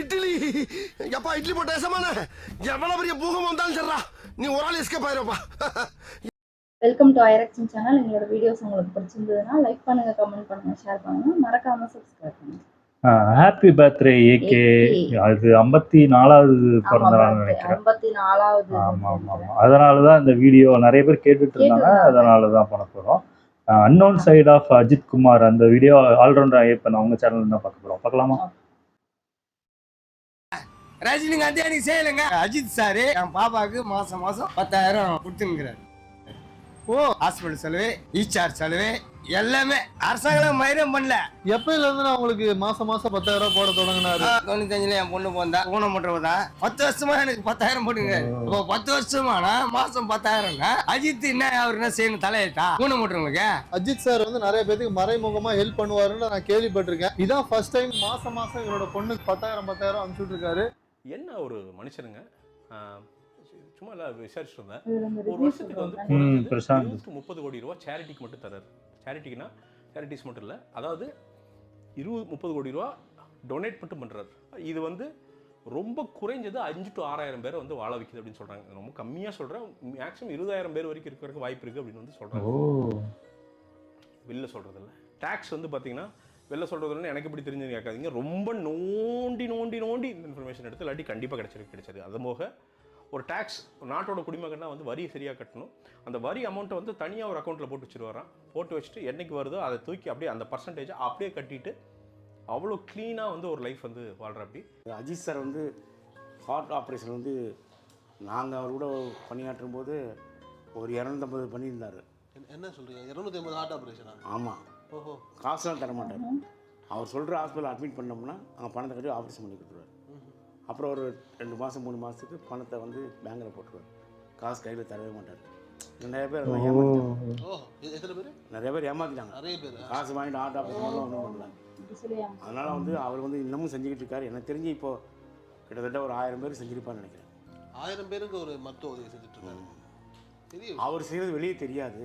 இட்லி எப்பா இட்லி போட்ட ஏசமான எவ்வளவு பெரிய பூகம் வந்தாலும் சரிடா நீ ஒரு ஆள் எஸ்கேப் ஆயிருப்பா. வெல்கம் டு ஐரக்ஷன் சேனல். எங்களோட வீடியோஸ் உங்களுக்கு பிடிச்சிருந்ததுன்னா லைக் பண்ணுங்க, கமெண்ட் பண்ணுங்க, ஷேர் பண்ணுங்க, மறக்காம சப்ஸ்கிரைப் பண்ணுங்க. Happy birthday AK. அது 54வது பிறந்த நாள் நினைக்கிறேன். 54வது. ஆமா ஆமா ஆமா. அதனாலதான் இந்த வீடியோ நிறைய பேர் கேட்டுட்டு இருந்தாங்க. அதனாலதான் பண்ண போறோம். Unknown side of Ajith Kumar அந்த வீடியோ ஆல்ரவுண்டர் ஐயப்பன் அவங்க சேனல் தான் பார்க்க போறோம். பார்க்கலாமா? ரஜினிகாந்த் எனக்கு செய்யலைங்க. அஜித் சாரு என் பாப்பாவுக்கு மாசம் 10,000 கொடுத்துங்கிறாரு. ஓ ஹாஸ்பிட்டல் செலவு, ரீசார்ஜ் செலவு எல்லாமே அரசாங்கம் மயிரம் பண்ணல. எப்பயில இருந்து நான் உங்களுக்கு மாசம் 10,000 போட தொடங்கினாரு? 95ல என் பொண்ணு போந்தா ஊனமுற்றவதான் 10 வருஷமா எனக்கு 10,000 போடுங்க. இப்போ 10 வருஷமானா மாசம் 10,000. அஜித் என்ன அவர் என்ன செய்யணும் தலையிட்டா ஊனமுற்றவங்களுக்கு? அஜித் சார் வந்து நிறைய பேருக்கு மறைமுகமா ஹெல்ப் பண்ணுவாருன்னு நான் கேள்விப்பட்டிருக்கேன். இதான் ஃபர்ஸ்ட் டைம் மாசம் எங்களோட பொண்ணுக்கு 10,000 அனுப்பிச்சுட்டு இருக்காரு. என்ன ஒரு மனுஷனுங்க. சும்மா எல்லாம் விசாரிச்சுட்டு இருந்தேன். ஒரு வருஷத்துக்கு வந்து 30 கோடி ரூபா சேரிட்டிக்கு மட்டும் தர்றாரு. சேரிட்டிக்குன்னா சேரிட்டிஸ் மட்டும் இல்லை, அதாவது 20-30 கோடி ரூபா டொனேட் மட்டும் பண்ணுறாரு. இது வந்து ரொம்ப குறைஞ்சது 5 to 6,000 பேரை வந்து வாழ வைக்குது அப்படின்னு சொல்கிறாங்க. ரொம்ப கம்மியாக சொல்கிறேன், மேக்ஸிமம் 20,000 பேர் வரைக்கும் இருக்கிறதுக்கு வாய்ப்பு இருக்குது அப்படின்னு வந்து சொல்கிறாங்க. வெளில சொல்கிறதில்ல. டேக்ஸ் வந்து பார்த்தீங்கன்னா வெளில சொல்கிறதுன்னு எனக்கு எப்படி தெரிஞ்சுன்னு கேட்காதீங்க. ரொம்ப நோண்டி இந்த இன்ஃபர்மேஷன் எடுத்து இல்லாட்டி கண்டிப்பாக கிடைச்சது. அது போக ஒரு டேக்ஸ் நாட்டோட குடிமகன்னா வந்து வரி சரியாக கட்டணும். அந்த வரி அமௌண்ட்டை வந்து தனியாக ஒரு அக்கௌண்ட்டில் போட்டு வச்சுருவாராம். போட்டு வச்சுட்டு என்னைக்கு வருதோ அதை தூக்கி அப்படியே அந்த பர்சன்டேஜை அப்படியே கட்டிட்டு அவ்வளோ க்ளீனாக வந்து ஒரு லைஃப் வந்து வாழ்கிற. அப்படி அஜித் சார் வந்து ஹார்ட் ஆப்ரேஷன் வந்து நாங்கள் அவரோட பணியாற்றும் போது ஒரு 250 பண்ணியிருந்தார். என்ன சொல்றீங்க? 250 ஹார்ட் ஆப்ரேஷனா? ஆமாம். ஓஹோ. காசுலாம் தர மாட்டார். அவர் சொல்கிற ஹாஸ்பிட்டல் அட்மிட் பண்ணோம்னா அவங்க பணத்தை கட்டி ஆப்ரேஷன் பண்ணி கொடுத்துருவார். அப்புறம் ஒரு 2 மாதம் 3 மாதத்துக்கு பணத்தை வந்து பேங்கில் போட்டுருவார். காசு கையில் தரவே மாட்டார். நிறைய பேர் ஏமாத்திட்டாங்க. காசு வாங்கிட்டு ஹார்ட் ஆப்ரேஷன் ஒன்றும் பண்ணல. அதனால் வந்து அவர் வந்து இன்னமும் செஞ்சுக்கிட்டு இருக்காரு. எனக்கு தெரிஞ்சு இப்போ கிட்டத்தட்ட ஒரு 1000 பேர் செஞ்சிருப்பான்னு நினைக்கிறேன். 1000 பேருக்கு ஒரு மருத்துவ உதவி செஞ்சுட்டு இருக்காரு. அவர் செய்கிறது வெளியே தெரியாது.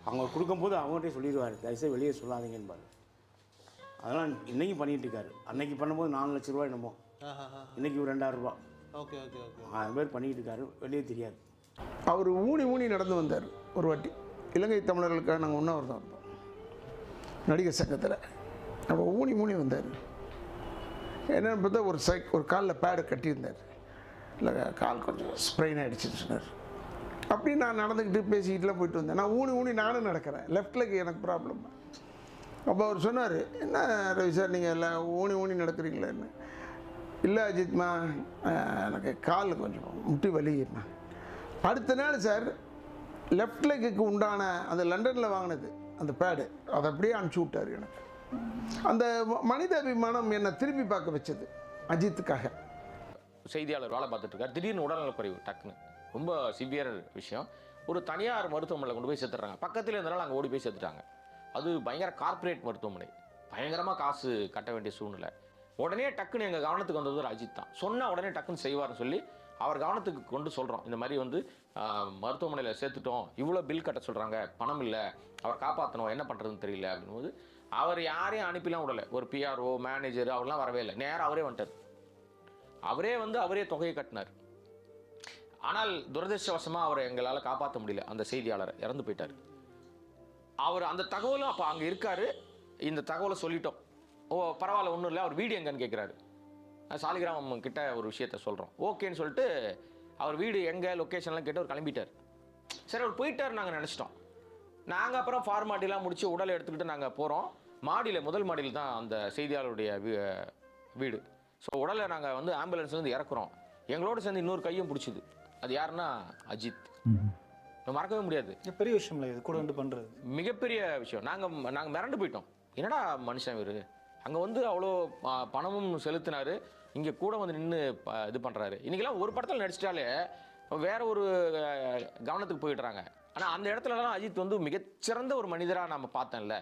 அவங்க கொடுக்கும்போது அவங்ககிட்டே சொல்லிடுவார், தயவுசெய்து வெளியே சொல்லாதீங்கன்னு. அதெல்லாம் இன்னைக்கும் பண்ணிகிட்டு இருக்காரு. அன்னைக்கு பண்ணும்போது 4 லட்ச ரூபா என்னமோ, இன்னைக்கு ஒரு 2,000 ரூபா. Okay okay okay. 1000 பேர் பண்ணிகிட்டு இருக்காரு, வெளியே தெரியாது. அவர் ஊனி நடந்து வந்தார். ஒரு வாட்டி இலங்கை தமிழர்களுக்காக நாங்கள் உண்ணாவிரதம் இருந்தோம் நடிகர் சங்கத்தில். அப்போ ஊனி வந்தார். என்னென்னு பார்த்தா ஒரு காலில் பேடை கட்டியிருந்தார். இல்லை கால் கொஞ்சம் ஸ்ப்ரெயின் ஆகிடுச்சின்னு சொன்னார். அப்படி நான் நடந்துக்கிட்டு பேசிக்கிட்டுலாம் போயிட்டு வந்தேன். நான் ஊனி நானும் நடக்கிறேன். லெஃப்ட் லெக் எனக்கு ப்ராப்ளம். அப்போ அவர் சொன்னார், என்ன ரவி சார் நீங்கள் எல்லாம் ஊனி நடக்கிறீங்களேன்னு. இல்லை அஜித்மா, எனக்கு கால் கொஞ்சம் முட்டி வலிமா. அடுத்த நாள் சார் லெஃப்ட் லெக்குக்கு உண்டான அந்த லண்டனில் வாங்கினது அந்த பேடு அதை அப்படியே அனுப்பிச்சி விட்டார் எனக்கு. அந்த மனித அபிமானம் என்னை திரும்பி பார்க்க வச்சது அஜித்துக்காக. செய்தியாளர் வேலை பார்த்துட்டு இருக்கார். திடீர்னு உடல்நலக்குறைவு டக்குன்னு ரொம்ப சிவியர் விஷயம். ஒரு தனியார் மருத்துவமனையில் கொண்டு போய் சேர்த்துறாங்க. பக்கத்தில் இருந்தனால அங்கே ஓடி போய் சேர்த்துட்டாங்க. அது பயங்கர கார்ப்பரேட் மருத்துவமனை, பயங்கரமாக காசு கட்ட வேண்டிய சூழ்நிலை. உடனே டக்குன்னு எங்கள் கவனத்துக்கு வந்தது ஒரு அஜித் தான். சொன்னால் உடனே டக்குன்னு செய்வார்னு சொல்லி அவர் கவனத்துக்கு கொண்டு சொல்கிறோம். இந்த மாதிரி வந்து மருத்துவமனையில் சேர்த்துட்டோம், இவ்வளோ பில் கட்ட சொல்கிறாங்க, பணம் இல்லை, அவர் காப்பாற்றணும், என்ன பண்ணுறதுன்னு தெரியல அப்படின்போது அவர் யாரையும் அனுப்பிலாம் விடலை. ஒரு பிஆர்ஓ மேனேஜர் அவர்லாம் வரவே இல்லை. நேராக அவரே வந்துட்டார். அவரே தொகையை கட்டினார். ஆனால் துரதிருஷ்டவசமாக அவரை எங்களால் காப்பாற்ற முடியல. அந்த செய்தியாளரை இறந்து போயிட்டார். அவர் அந்த தகவலும் அப்போ அங்கே இருக்கார். இந்த தகவலை சொல்லிட்டோம். ஓ பரவாயில்ல, ஒன்றும் இல்லை, அவர் வீடு எங்கன்னு கேட்குறாரு. சாலிகிராமம் கிட்ட ஒரு விஷயத்த சொல்கிறோம். ஓகேன்னு சொல்லிட்டு அவர் வீடு எங்கே லொக்கேஷன்லாம் கேட்டு அவர் கிளம்பிட்டார். சரி, அவர் போயிட்டார் நாங்கள் நினச்சிட்டோம். நாங்கள் அப்புறம் ஃபார்மாலிட்டிலாம் முடித்து உடலை எடுத்துக்கிட்டு நாங்கள் போகிறோம். முதல் மாடியில் தான் அந்த செய்தியாளருடைய வீடு. ஸோ உடலை நாங்கள் வந்து ஆம்புலன்ஸ்லேருந்து இறக்குறோம். எங்களோட சேர்ந்து இன்னொரு கையும் பிடிச்சிது. அது யாருன்னா அஜித். மறக்கவே முடியாது. பெரிய விஷயம் இல்லை, இது கூட வந்து பண்ணுறது மிகப்பெரிய விஷயம். நாங்கள் மிரண்டு போயிட்டோம். என்னடா மனுஷன் இவர், அங்கே வந்து அவ்வளோ பணமும் செலுத்தினார், இங்கே கூட வந்து நின்று இது பண்ணுறாரு. இன்றைக்கெல்லாம் ஒரு படத்தில் நடிச்சிட்டாலே வேற ஒரு கவனத்துக்கு போயிடுறாங்க. ஆனால் அந்த இடத்துலலாம் அஜித் வந்து மிகச்சிறந்த ஒரு மனிதராக நம்ம பார்த்தேன்ல.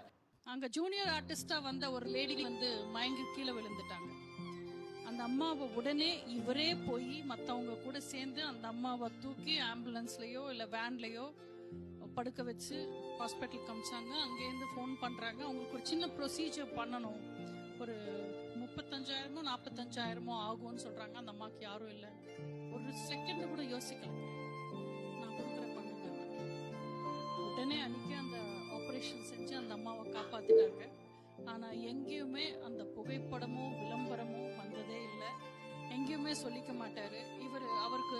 அங்கே ஜூனியர் ஆர்டிஸ்டாக வந்த ஒரு லேடி வந்து மயங்கி கீழே விழுந்துட்டாங்க. அந்த அம்மாவை உடனே இவரே போய் மற்றவங்க கூட சேர்ந்து அந்த அம்மாவை தூக்கி ஆம்புலன்ஸ்லையோ இல்லை வேன்லையோ படுக்க வச்சு ஹாஸ்பிட்டலுக்கு அமிச்சாங்க. அங்கேருந்து ஃபோன் பண்ணுறாங்க, அவங்களுக்கு ஒரு சின்ன ப்ரொசீஜர் பண்ணணும், ஒரு 35,000 45,000 ஆகும்னு சொல்றாங்க. அந்த அம்மாக்கு யாரும் இல்லை. ஒரு செகண்ட் கூட யோசிக்கல, நான் கொடுக்குற பண்ணுங்க. உடனே அன்னைக்கு அந்த ஆப்ரேஷன் செஞ்சு அந்த அம்மாவை காப்பாத்திட்டாங்க. ஆனா எங்கேயுமே அந்த புகைப்படமோ விளம்பரமோ வந்ததே இல்லை. எங்கேயுமே சொல்லிக்க மாட்டாரு. அவருக்கு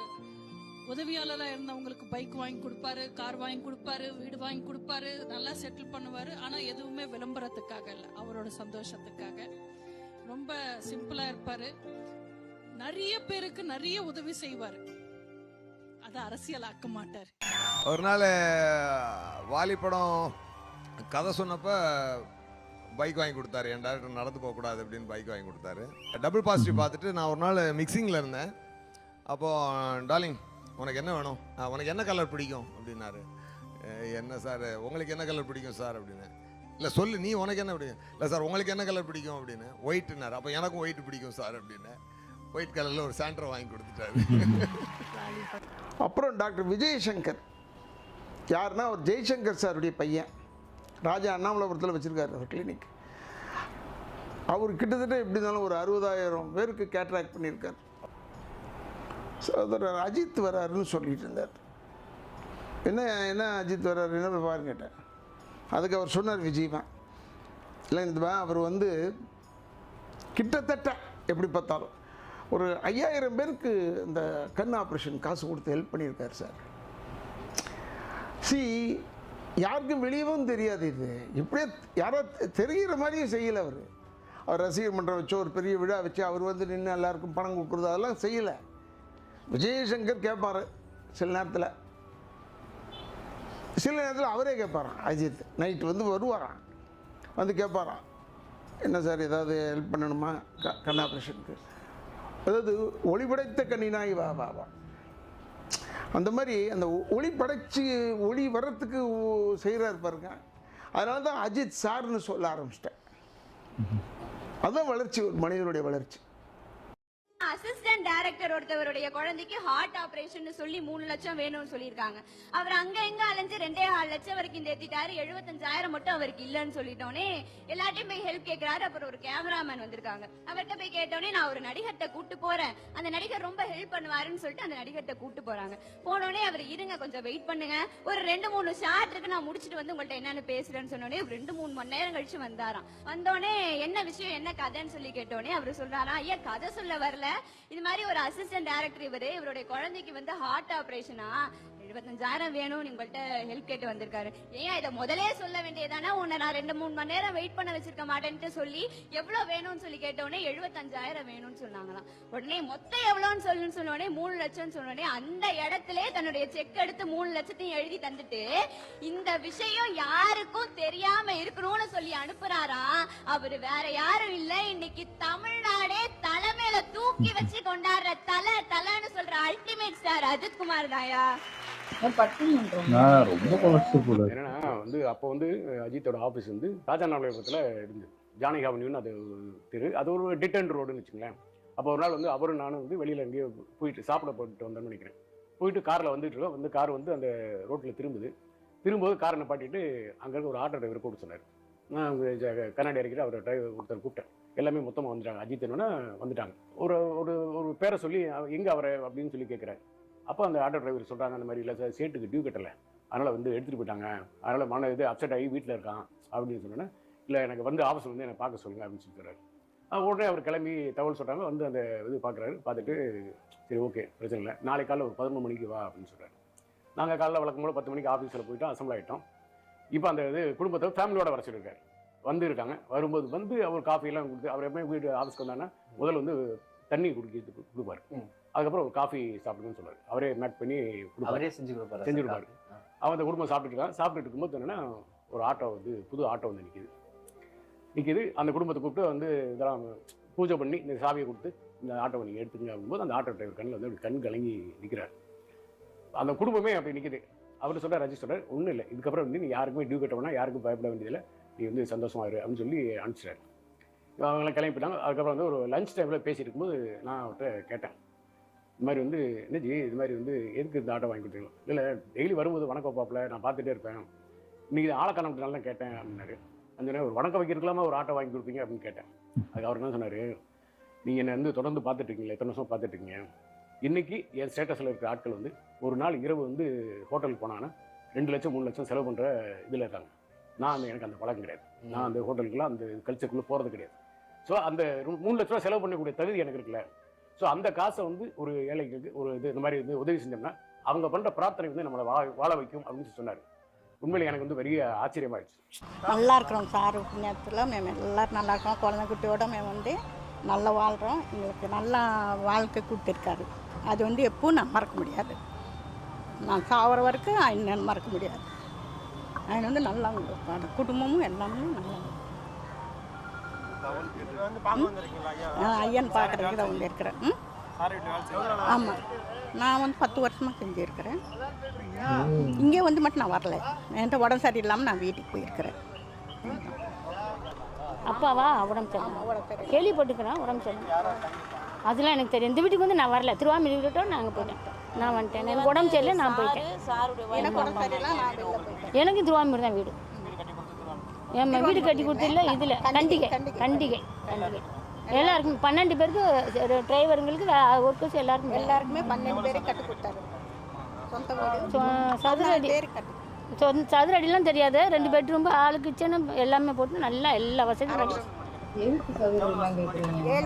உதவியாளராக இருந்தவங்களுக்கு பைக் வாங்கி கொடுப்பாரு, கார் வாங்கி கொடுப்பாரு, வீடு வாங்கி கொடுப்பாரு, நல்லா செட்டில் பண்ணுவாரு. ஆனா எதுவுமே விளம்பரத்துக்காக இல்லை, அவரோட சந்தோஷத்துக்காக. ரொம்ப சிம்பிளா இருப்பாரு. நிறைய பேருக்கு நிறைய உதவி செய்வாரு. அதை அரசியலாக்க மாட்டார். ஒரு நாள் வாலி படம் கதை சொன்னப்போ பைக் வாங்கி கொடுத்தாரு. என் டேரக்டர் நடந்து போகக்கூடாது அப்படின்னு பைக் வாங்கி கொடுத்தாரு. டபுள் பாசிட்டிவ் பார்த்துட்டு நான் ஒரு நாள் மிக்சிங்கில் இருந்தேன். அப்போது டார்லிங் உனக்கு என்ன வேணும், உனக்கு என்ன கலர் பிடிக்கும் அப்படின்னாரு. என்ன சார் உங்களுக்கு என்ன கலர் பிடிக்கும் சார் அப்படின்னு. இல்லை சொல்லு நீ உனக்கு என்ன பிடிக்கும். இல்லை சார் உங்களுக்கு என்ன கலர் பிடிக்கும் அப்படின்னு. ஒயிட்டுனார். அப்போ எனக்கும் ஒயிட் பிடிக்கும் சார் அப்படின்னு. ஒயிட் கலரில் ஒரு சாண்டரை வாங்கி கொடுத்துட்டாரு. அப்புறம் டாக்டர் விஜயசங்கர் யாருன்னா அவர் ஜெய்சங்கர் சாருடைய பையன். ராஜா அண்ணாமலைபுரத்தில் வச்சுருக்காரு அவர் கிளினிக். அவர் கிட்டத்தட்ட எப்படி இருந்தாலும் ஒரு 60,000 பேருக்கு கேட்ராக்ட் பண்ணியிருக்கார். சகோதரர் அஜித் வராருன்னு சொல்லிட்டு இருந்தார். என்ன அஜித் வராரு என்ன பாருன்னு கேட்டேன். அதுக்கு அவர் சொன்னார் விஜய்மா இல்லை இந்த அவர் வந்து கிட்டத்தட்ட எப்படி பார்த்தாலும் ஒரு 5,000 பேருக்கு இந்த கண் ஆப்ரேஷன் காசு கொடுத்து ஹெல்ப் பண்ணியிருக்காரு சார். யாருக்கும் வெளியவும் தெரியாது. இது இப்படியே யாரோ தெரிகிற மாதிரியும் செய்யலை. அவர் ரசிகர் மன்றம் வச்சு ஒரு பெரிய விழா வச்சு அவர் வந்து நின்று எல்லாருக்கும் பணம் கொடுக்குறது அதெல்லாம் செய்யலை. விஜயசங்கர் கேட்பார் சில நேரத்தில் அவரே கேட்பாராம். அஜித் நைட்டு வந்து வருவாராம், வந்து கேட்பாராம் என்ன சார் ஏதாவது ஹெல்ப் பண்ணணுமா கண் ஆப்ரேஷனுக்கு. அதாவது ஒளி படைத்த கண்ணினாய் வா வா வா அந்த மாதிரி அந்த ஒளி படைச்சி ஒளி வர்றதுக்கு செய்கிறாரு பாருங்க. அதனால தான் அஜித் சார்னு சொல்ல ஆரம்பிச்சிட்டேன். அதுதான் வளர்ச்சி, ஒரு மனிதனுடைய வளர்ச்சி. அசிஸ்டன்ட் டைரக்டர் ஒருத்தவருடைய குழந்தைக்கு ஹார்ட் ஆபரேஷன் சொல்லி 3 லட்சம் வேணும்னு சொல்லியிருக்காங்க. அவர் அங்க எங்க அலைஞ்சு 2.5 லட்சம் வரைக்கும் தேத்திட்டாரு. 75,000 மட்டும் அவருக்கு இல்லன்னு சொல்லிட்டோன்னே எல்லாத்தையும் போய் ஹெல்ப் கேட்கிறாரு. அப்புறம் ஒரு கேமராமேன் வந்திருக்காங்க. அவர்கிட்ட போய் கேட்டோன்னே நான் ஒரு நடிகர்கிட்ட கூட்டு போறேன், அந்த நடிகர் ரொம்ப ஹெல்ப் பண்ணுவாருன்னு சொல்லிட்டு அந்த நடிகர்கிட்ட கூட்டு போறாங்க. போனோடனே அவர் இருங்க கொஞ்சம் வெயிட் பண்ணுங்க, ஒரு 2-3 ஷார்ட் இருக்கு நான் முடிச்சுட்டு வந்து உங்கள்ட்ட என்னன்னு பேசுறேன்னு சொன்னோடனே 2-3 மணி நேரம் கழிச்சு வந்தாராம். வந்தோடனே என்ன விஷயம் என்ன கதைன்னு சொல்லி கேட்டோடனே அவர் சொல்றாராம், ஐயா கதை சொல்ல வரல, இது மாதிரி ஒரு அசிஸ்டன்ட் டைரக்டர் இவருடைய குழந்தைக்கு வந்து ஹார்ட் ஆபரேஷனா 75,000 வேணும் உங்கள்கிட்ட ஹெல்ப் கேட்டு வந்திருக்காரு. ஏன் இதை முதலே சொல்ல வேண்டியதானே, உன்னை நான் 2-3 மணி நேரம் வெயிட் பண்ண வச்சிருக்க மாட்டேன்ட்டு சொல்லி எவ்வளவு வேணும்னு சொல்லி கேட்டோடனே 75,000 வேணும்னு சொன்னாங்களாம். உடனே மொத்தம் எவ்வளவுன்னு சொல்லுன்னு சொன்னோடனே 3 லட்சம் சொன்னோடனே அந்த இடத்துல தன்னுடைய செக் எடுத்து 3 லட்சத்தையும் எழுதி தந்துட்டு இந்த விஷயம் யாருக்கும் தெரியாம இருக்கணும்னு சொல்லி அனுப்புறாரா. அவரு வேற யாரும் இல்ல, இன்னைக்கு தமிழ்நாடே தலைமையில தூக்கி வச்சு கொண்டாடுற தலைன்னு சொல்ற அல்டிமேட் ஸ்டார் அஜித் குமார் தாயா. என்னன்னா வந்து அப்போ வந்து அஜித்தோட ஆஃபீஸ் வந்து ராஜா நாளையபுரத்தில் இருந்து ஜானகி அவென்யூன்னு அது தெரு, அது ஒரு டிட்டன் ரோடுன்னு வச்சுங்களேன். அப்போ ஒரு நாள் வந்து அவரும் நானும் வந்து வெளியில் எங்கேயோ போயிட்டு சாப்பிட போட்டு வந்தோம்னு நினைக்கிறேன். போயிட்டு காரில் வந்துட்டு இருக்கோம். வந்து கார் வந்து அந்த ரோட்டில் திரும்பும்போது காரை நிப்பாட்டிட்டு அங்கே இருக்க ஒரு ஆட்டோ டிரைவர் கூப்பிட்டு சொன்னார். நான் கண்ணாடி இறக்கிட்டு அவர் டிரைவர் ஒருத்தர் கூப்பிட்டேன். எல்லாமே மொத்தமாக வந்துட்டாங்க. அஜித் என்னன்னா வந்துட்டாங்க. ஒரு ஒரு ஒரு பேரை சொல்லி எங்கே அவரை அப்படின்னு சொல்லி கேட்குறாரு. அப்போ அந்த ஆட்டோ டிரைவர் சொல்கிறாங்க, அந்த மாதிரி இல்லை சார் சேட்டுக்கு டியூ கட்டலை, அதனால் வந்து எடுத்துகிட்டு போயிட்டாங்க, அதனால் இது அப்செட் ஆகி வீட்டில் இருக்கான் அப்படின்னு சொன்னோன்னே, இல்லை எனக்கு வந்து ஆஃபீஸில் வந்து என்னை பார்க்க சொல்லுங்கள் அப்படின்னு சொல்லிடுறாரு. உடனே அவர் கிளம்பி தகவல் சொல்கிறாங்க. வந்து அந்த இது பார்க்குறாரு. பார்த்துட்டு சரி ஓகே பிரச்சனை இல்லை, நாளை காலையில் ஒரு 11 மணிக்கு வா அப்படின்னு சொல்கிறாரு. நாங்கள் காலையில் வழக்கம் போல 10 மணிக்கு ஆஃபீஸில் போயிட்டு அசம்பிள் ஆகிட்டோம். இப்போ அந்த இது குடும்பத்தை ஃபேமிலியோட வர சொல்லியிருக்காரு. வந்து இருக்காங்க. வரும்போது வந்து அவர் காஃபியெல்லாம் கொடுத்து, அவர் எப்பவுமே வீடு ஆஃபீஸ்க்கு வந்தாங்கன்னா முதல்ல வந்து தண்ணி கொடுப்பாரு. அதுக்கப்புறம் ஒரு காஃபி சாப்பிடுங்கன்னு சொல்லுவார். அவரே மேக் பண்ணி செஞ்சு கொடுப்பாரு. அவன் அந்த குடும்பம் சாப்பிட்டுட்டு இருக்கும்போது என்னன்னா ஒரு ஆட்டோ வந்து புது ஆட்டோ வந்து நிற்கிது. அந்த குடும்பத்தை கூப்பிட்டு வந்து இதெல்லாம் பூஜை பண்ணி இந்த சாவியை கொடுத்து இந்த ஆட்டோவை நீங்கள் எடுத்துங்க அப்படிங்கும்போது அந்த ஆட்டோ டிரைவர் கண்ணில் வந்து அப்படி கண் கலங்கி நிற்கிறார். அந்த குடும்பமே அப்படி நிற்கிது. அவர் சொல்கிறார், ரஜித் சொல்கிறார், ஒன்றும் இல்லை, இதுக்கப்புறம் வந்து நீ யாருக்குமே டியூ கட்டணும்னா யாருக்கும் பயப்பட வேண்டியதில்லை, நீ வந்து சந்தோஷமாக இரு அப்படின்னு சொல்லி அனுப்பிச்சிட்டாரு. அவங்களாம் கிளம்பிட்டாங்க. அதுக்கப்புறம் வந்து ஒரு லஞ்ச் டைமில் பேசிட்டு இருக்கும்போது நான் அவர்கிட்ட கேட்டேன், இது மாதிரி வந்து என்னஜி இது மாதிரி வந்து எதுக்கு இந்த ஆட்டோ வாங்கி கொடுத்தீங்களோ. இல்லை டெய்லி வரும்போது வணக்கம் பாப்பில் நான் பார்த்துட்டே இருப்பேன், இன்றைக்கி ஆளை காண தான் கேட்டேன் அப்படின்னாரு. அந்த ஒரு வணக்கம் வைக்கிறதுக்கலாமா ஒரு ஆட்டோ வாங்கி கொடுப்பீங்க அப்படின்னு கேட்டேன். அதுக்கு அவர் என்ன சொன்னார், நீங்கள் என்னை வந்து தொடர்ந்து பார்த்துட்ருக்கீங்களா, எத்தனை வருஷம் பார்த்துட்ருக்கீங்க, இன்றைக்கி என் ஸ்டேட்டஸில் இருக்கிற ஆட்கள் வந்து ஒரு நாள் இரவு வந்து ஹோட்டலுக்கு போனாங்கன்னா 2 லட்சம் 3 லட்சம் செலவு பண்ணுற இதில் இருக்காங்க. நான் எனக்கு அந்த பழக்கம் கிடையாது. நான் அந்த ஹோட்டலுக்குலாம் அந்த கல்ச்சருக்குள்ளே போகிறது கிடையாது. ஸோ அந்த 3 லட்ச ரூபா செலவு பண்ணக்கூடிய தகுதி எனக்கு இருக்குல்ல. ஸோ அந்த காசை வந்து ஒரு ஏழைகளுக்கு ஒரு இந்த மாதிரி வந்து உதவி செஞ்சோம்னா அவங்க பண்ணுற பிரார்த்தனை வந்து நம்மளை வாழ வைக்கும் அப்படின்னு சொன்னார். உண்மையிலே எனக்கு வந்து பெரிய ஆச்சரியமாயிடுச்சு. நல்லா இருக்கிறோம் சார் புண்ணியத்தில் మేము எல்லோரும் நல்லா இருக்கோம். குழந்தை குட்டியோட మేము வந்து நல்லா வாழ்கிறோம். எங்களுக்கு நல்லா வாழ்க்கை கொடுத்துருக்காரு. அது வந்து எப்பவும் நான் மறக்க முடியாது. நான் சாகிற வரைக்கும் என்ன மறக்க முடியாது. ఆయన வந்து நல்லா இருப்பாரு. குடும்பமும் எல்லாமே நல்லா ஐயன் பார்க்குறதுக்கு தான் வந்து இருக்கிறேன். ஆமாம், நான் வந்து 10 வருஷமாக செஞ்சுருக்கிறேன். இங்கே வந்து மட்டும் நான் வரல. என்கிட்ட உடம்பு சரியில்லாமல் நான் வீட்டுக்கு போயிருக்கிறேன். அப்பாவா உடம்பு சரியில்லை கேள்விப்பட்டுக்கிறேன். உடம்பு சரியில்லை அதெல்லாம் எனக்கு தெரியும். இந்த வீட்டுக்கு வந்து நான் வரல. திருவாமிலிட்டோம் நாங்கள் போயிட்டேன். நான் வந்துட்டேன். எனக்கு உடம்பு சரியில்லை நான் போயிட்டேன். எனக்கு திருவாமியூர் தான் வீடு. என் வீடு கட்டி கொடுத்துல இதில் கண்டிகை கண்டிகை கண்டிகை எல்லாருக்கும் 12 பேருக்கு டிரைவருங்களுக்கு ஒர்க்கர்ஸ் எல்லாருக்குமே 12 பேருக்கு கட்டி கொடுத்தாரு. சதுர அடிலாம் தெரியாது. 2 பெட்ரூம் ஆளு கிச்சனு எல்லாமே போட்டு நல்லா எல்லா வசதியும் 7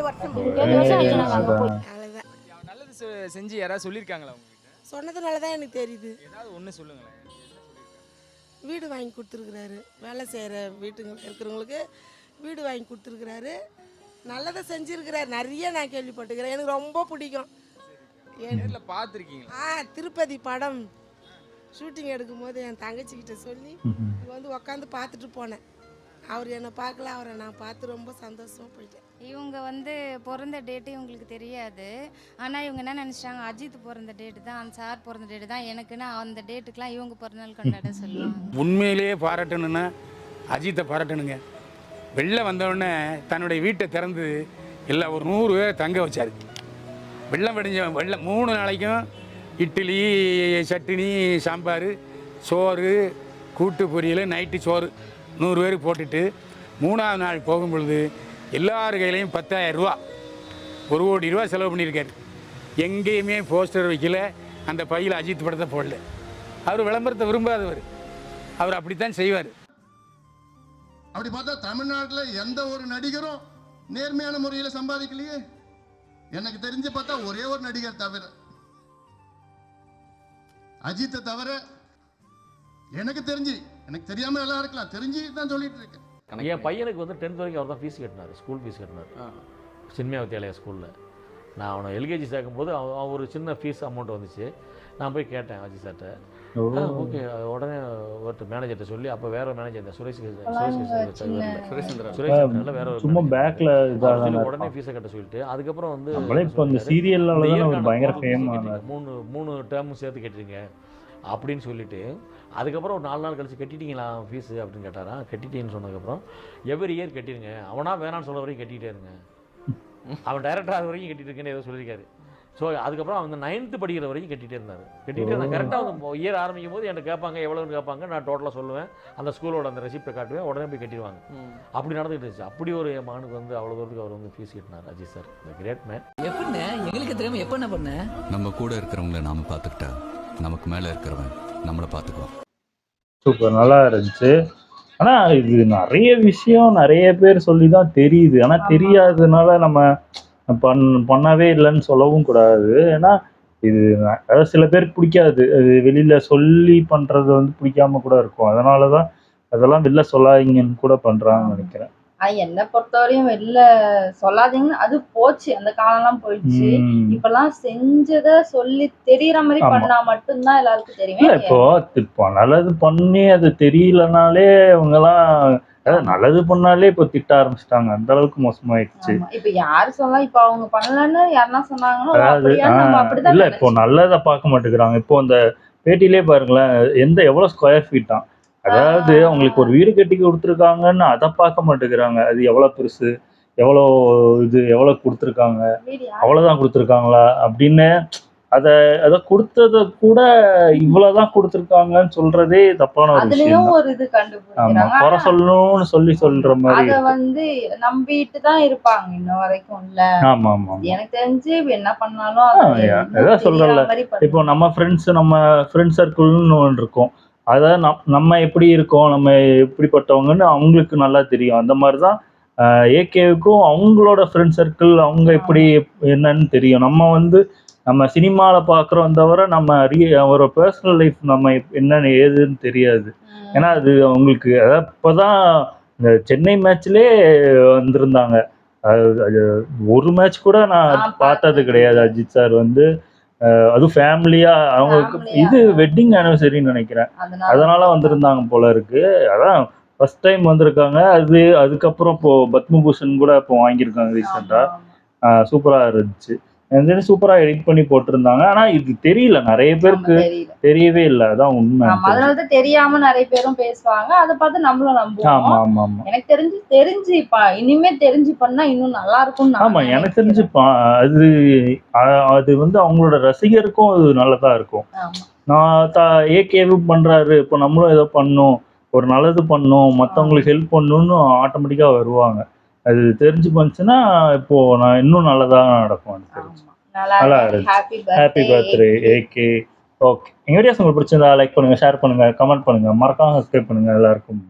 வருஷம் ஆச்சு நாங்கள் அங்கே போய். நல்லது செஞ்சு யாராவது சொல்லியிருக்காங்களா உங்ககிட்ட? சொன்னதுனால தான் எனக்கு தெரியுது. ஏதாவது ஒன்று சொல்லுங்களேன். வீடு வாங்கி கொடுத்துருக்குறாரு. வேலை செய்கிற வீட்டுங்க இருக்கிறவங்களுக்கு வீடு வாங்கி கொடுத்துருக்குறாரு. நல்லதை செஞ்சுருக்கிறாரு. நிறைய நான் கேள்விப்பட்டுக்கிறேன். எனக்கு ரொம்ப பிடிக்கும். நேரில் பார்த்துருக்கீங்களா? திருப்பதி படம் ஷூட்டிங் எடுக்கும்போது என் தங்கச்சிக்கிட்ட சொல்லி வந்து உக்காந்து பார்த்துட்டு போனேன். அவர் என்னை பார்க்கல, அவரை நான் பார்த்து ரொம்ப சந்தோஷமாக போயிட்டேன். இவங்க வந்து பிறந்த டேட்டு இவங்களுக்கு தெரியாது. ஆனால் இவங்க என்ன நினச்சிட்டாங்க, அஜித் பிறந்த டேட்டு தான், அந்த சார் பிறந்த டேட்டு தான் எனக்குன்னா அந்த டேட்டுக்கெலாம் இவங்க பிறந்தநாள் கொண்டாட சொல்லுவாங்க. உண்மையிலேயே பாராட்டணுன்னா அஜித்தை பாராட்டணுங்க. வெளில வந்தவுடனே தன்னுடைய வீட்டை திறந்து எல்லாம் ஒரு 100 பேர் தங்க வச்சார். வெள்ளம் படிஞ்ச 3 நாளைக்கும் இட்லி சட்னி சாம்பார் சோறு கூட்டு பொரியல் நைட்டு சோறு 100 பேருக்கு போட்டுட்டு 3ஆவது நாள் போகும்பொழுது எல்லார் கையிலையும் 10,000 ரூபா 1 கோடி ரூபா செலவு பண்ணியிருக்காரு. எங்கேயுமே போஸ்டர் வைக்கல, அந்த பையில் அஜித் படத்தை போடல. அவர் விளம்பரத்தை விரும்பாதவர், அவர் அப்படித்தான் செய்வார். அப்படி பார்த்தா தமிழ்நாட்டில் எந்த ஒரு நடிகரும் நேர்மையான முறையில் சம்பாதிக்கலையே. எனக்கு தெரிஞ்சு பார்த்தா ஒரே ஒரு நடிகர் தவிர, அஜித்தை தவிர எனக்கு தெரிஞ்சு, எனக்கு தெரியாம எல்லாம் இருக்கலாம், தெரிஞ்சு தான் சொல்லிட்டு இருக்கேன். என் பையனுக்கு வந்து 10th வரைக்கும் அவர் தான் ஃபீஸ் கட்டினார். ஸ்கூல் ஃபீஸ் கட்டினார் சின்மயா வித்யாலயா ஸ்கூலில். நான் அவனை எல்கேஜி சேர்க்கும்போது அவன் ஒரு சின்ன ஃபீஸ் அமௌண்ட் வந்துச்சு. நான் போய் கேட்டேன் அஜித் சார்கிட்ட. ஓகே, உடனே ஒரு மேனேஜர்கிட்ட சொல்லி, அப்போ வேற மேனேஜர் இந்த சுரேஷ் வேற சும்மா பேக்ல உடனே ஃபீஸை கட்ட சொல்லிட்டு அதுக்கப்புறம் வந்து இப்போ இந்த சீரியல்ல பயங்கர ஃபேமஸ் 3 டேர்ம் சேர்த்து கட்டிடுங்க அப்படின்னு சொல்லிட்டு அதுக்கப்புறம் ஒரு 4 நாள் கழிச்சு கட்டிட்டீங்களா ஃபீஸு அப்படின்னு கேட்டாரா. கட்டிட்டேன்னு சொன்னதுக்கப்புறம் எவ்ரி இயர் கட்டிடுங்க, அவனா வேணான்னு சொல்ல வரைக்கும் கட்டிகிட்டே இருங்க, அவன் டைரக்டர் அது வரைக்கும் கட்டிட்டு இருக்கேன்னு ஏதோ சொல்லியிருக்காரு. ஸோ அதுக்கப்புறம் அவங்க 9th படிக்கிற வரைக்கும் கட்டிகிட்டே இருந்தார். கட்டிகிட்டே இருந்தால் கரெக்டாக அவங்க இயர் ஆரம்பிக்கும் போது என்கிட்ட கேட்பாங்க எவ்வளோன்னு கேட்பாங்க. நான் டோட்டலாக சொல்லுவேன், அந்த ஸ்கூலோட அந்த ரெசிப்டை காட்டுவேன், உடனே போய் கட்டிடுவாங்க. அப்படி நடந்துகிட்டு இருந்துச்சு. அப்படி ஒரு என் மகனுக்கு வந்து அவ்வளோ தூரத்துக்கு அவர் வந்து ஃபீஸ் கட்டினார் அஜித் சார், இந்த கிரேட் மேன். எப்படின்னு எங்களுக்கு தெரியாமல் எப்போ என்ன பண்ண, நம்ம கூட இருக்கிறவங்கள நாம பார்த்துக்கிட்டா நமக்கு மேலே இருக்கிறவன் நம்மளை பார்த்துக்குவோம். சூப்பர், நல்லா இருந்துச்சு. ஆனால் இது நிறைய விஷயம் நிறைய பேர் சொல்லி தான் தெரியுது. ஆனால் தெரியாததுனால நம்ம பண்ணவே இல்லைன்னு சொல்லவும் கூடாது. ஏன்னா இது அதாவது சில பேருக்கு பிடிக்காது, அது வெளியில சொல்லி பண்றது வந்து பிடிக்காம கூட இருக்கும். அதனால தான் அதெல்லாம் வெளில சொல்லாதீங்கன்னு கூட பண்றாங்கன்னு நினைக்கிறேன். என்னை பொறுத்தவரையும் வெளில சொல்லாதீங்கன்னு அது போச்சு, அந்த காலம்லாம் போயிடுச்சு. இப்பெல்லாம் செஞ்சதை சொல்லி தெரியற மாதிரி பண்ணா மட்டும்தான் எல்லாருக்கும் தெரியும். இப்போ நல்லது பண்ணி அது தெரியலனாலே அவங்கெல்லாம் நல்லது பண்ணாலே இப்போ திட்ட ஆரம்பிச்சிட்டாங்க. அந்த அளவுக்கு மோசமாயிடுச்சு. இப்ப யாரு சொல்லலாம், இப்ப அவங்க பண்ணலன்னு யாருன்னா சொன்னாங்கன்னா இல்ல, இப்போ நல்லதை பார்க்க மாட்டேங்கிறாங்க. இப்போ அந்த பேட்டிலே பாருங்களேன், எவ்வளவு ஸ்கொயர் ஃபீட் தான், அதாவது அவங்களுக்கு ஒரு வீடு கட்டி கொடுத்துருக்காங்கன்னு அதை பார்க்க மாட்டேங்கிறாங்க. அது எவ்வளவு பெருசு, எவ்வளோ இது எவ்வளோ கொடுத்துருக்காங்க, அவ்வளோதான் கொடுத்துருக்காங்களா அப்படின்னு அதை கொடுத்தத கூட இவ்வளவுதான் கொடுத்துருக்காங்கன்னு சொல்றதே தப்பான ஒரு விஷயம் அதுலயும் தான். ஒரு இது ஆமா, கண்டுபிடிக்கிறாங்க. குறை சொல்லணும்னு சொல்ற மாதிரி அத இருக்கு. வந்து நம்பிட்டு தான் இருப்பாங்க இன்ன வரைக்கும் இல்ல. ஆமா ஆமா ஆமா. எனக்கு தெரிஞ்சு என்ன பண்ணாலும் அது இன்னும் அதான் சொல்றல, தெரியாத மாதிரி இப்போ நம்ம ஃப்ரெண்ட் சர்க்கிள்னு ஒன்று இருக்கும். அதாவது நம்ம எப்படி இருக்கோம், நம்ம எப்படிப்பட்டவங்கன்னு அவங்களுக்கு நல்லா தெரியும். அந்த மாதிரி தான் ஏகேவுக்கும் அவங்களோட ஃப்ரெண்ட் சர்க்கிள் அவங்க எப்படி என்னன்னு தெரியும். நம்ம சினிமாவில் பார்க்குறோம் தவிர நம்ம அவரோட பர்சனல் லைஃப் நம்ம என்னன்னு ஏதுன்னு தெரியாது. ஏன்னா அது அவங்களுக்கு அதாவது இப்போதான் இந்த சென்னை மேட்ச்லேயே வந்திருந்தாங்க. அது ஒரு மேட்ச் கூட நான் பார்த்தது கிடையாது. அஜித் சார் வந்து அதுவும் ஃபேமிலியாக அவங்களுக்கு இது வெட்டிங் ஆனிவர்சரின்னு நினைக்கிறேன், அதனால வந்திருந்தாங்க போல இருக்கு. அதான் ஃபர்ஸ்ட் டைம் வந்திருக்காங்க. அதுக்கப்புறம் இப்போ பத்மபூஷன் கூட இப்போ வாங்கியிருக்காங்க ரீசெண்டாக. சூப்பராக இருந்துச்சு. சூப்பராக எடிட் பண்ணி போட்டிருந்தாங்க. ஆனால் இது தெரியல, நிறைய பேருக்கு தெரியவே இல்லை. அதான் உண்மை. அதனாலதான் தெரியாம நிறைய பேரும் பேசுவாங்க. அதை பார்த்து நம்மளும் நம்புவோம். ஆமா ஆமா ஆமா. எனக்கு தெரிஞ்சு இனிமே தெரிஞ்சு பண்ணா இன்னும் நல்லா இருக்கும். ஆமா, எனக்கு தெரிஞ்சு அது வந்து அவங்களோட ரசிகருக்கும் அது நல்லதா இருக்கும். நான் ஏகேவும் பண்றாரு, இப்போ நம்மளும் ஏதோ பண்ணணும், ஒரு நல்லது பண்ணணும், மற்றவங்களுக்கு ஹெல்ப் பண்ணணும்னு ஆட்டோமேட்டிக்காக வருவாங்க. அது தெரிஞ்சு பண்ணுச்சுன்னா இப்போ நான் இன்னும் நல்லதாக நடக்கும். அது தெரிஞ்சு நல்லா இருந்துச்சு. Happy birthday AK. ஓகே, எங்கள் வீடியோஸ் உங்களுக்கு பிடிச்சிருந்தா லைக் பண்ணுங்க, ஷேர் பண்ணுங்க, கமெண்ட் பண்ணுங்க, மறக்காம சப்ஸ்கிரைப் பண்ணுங்க. எல்லாருக்கும்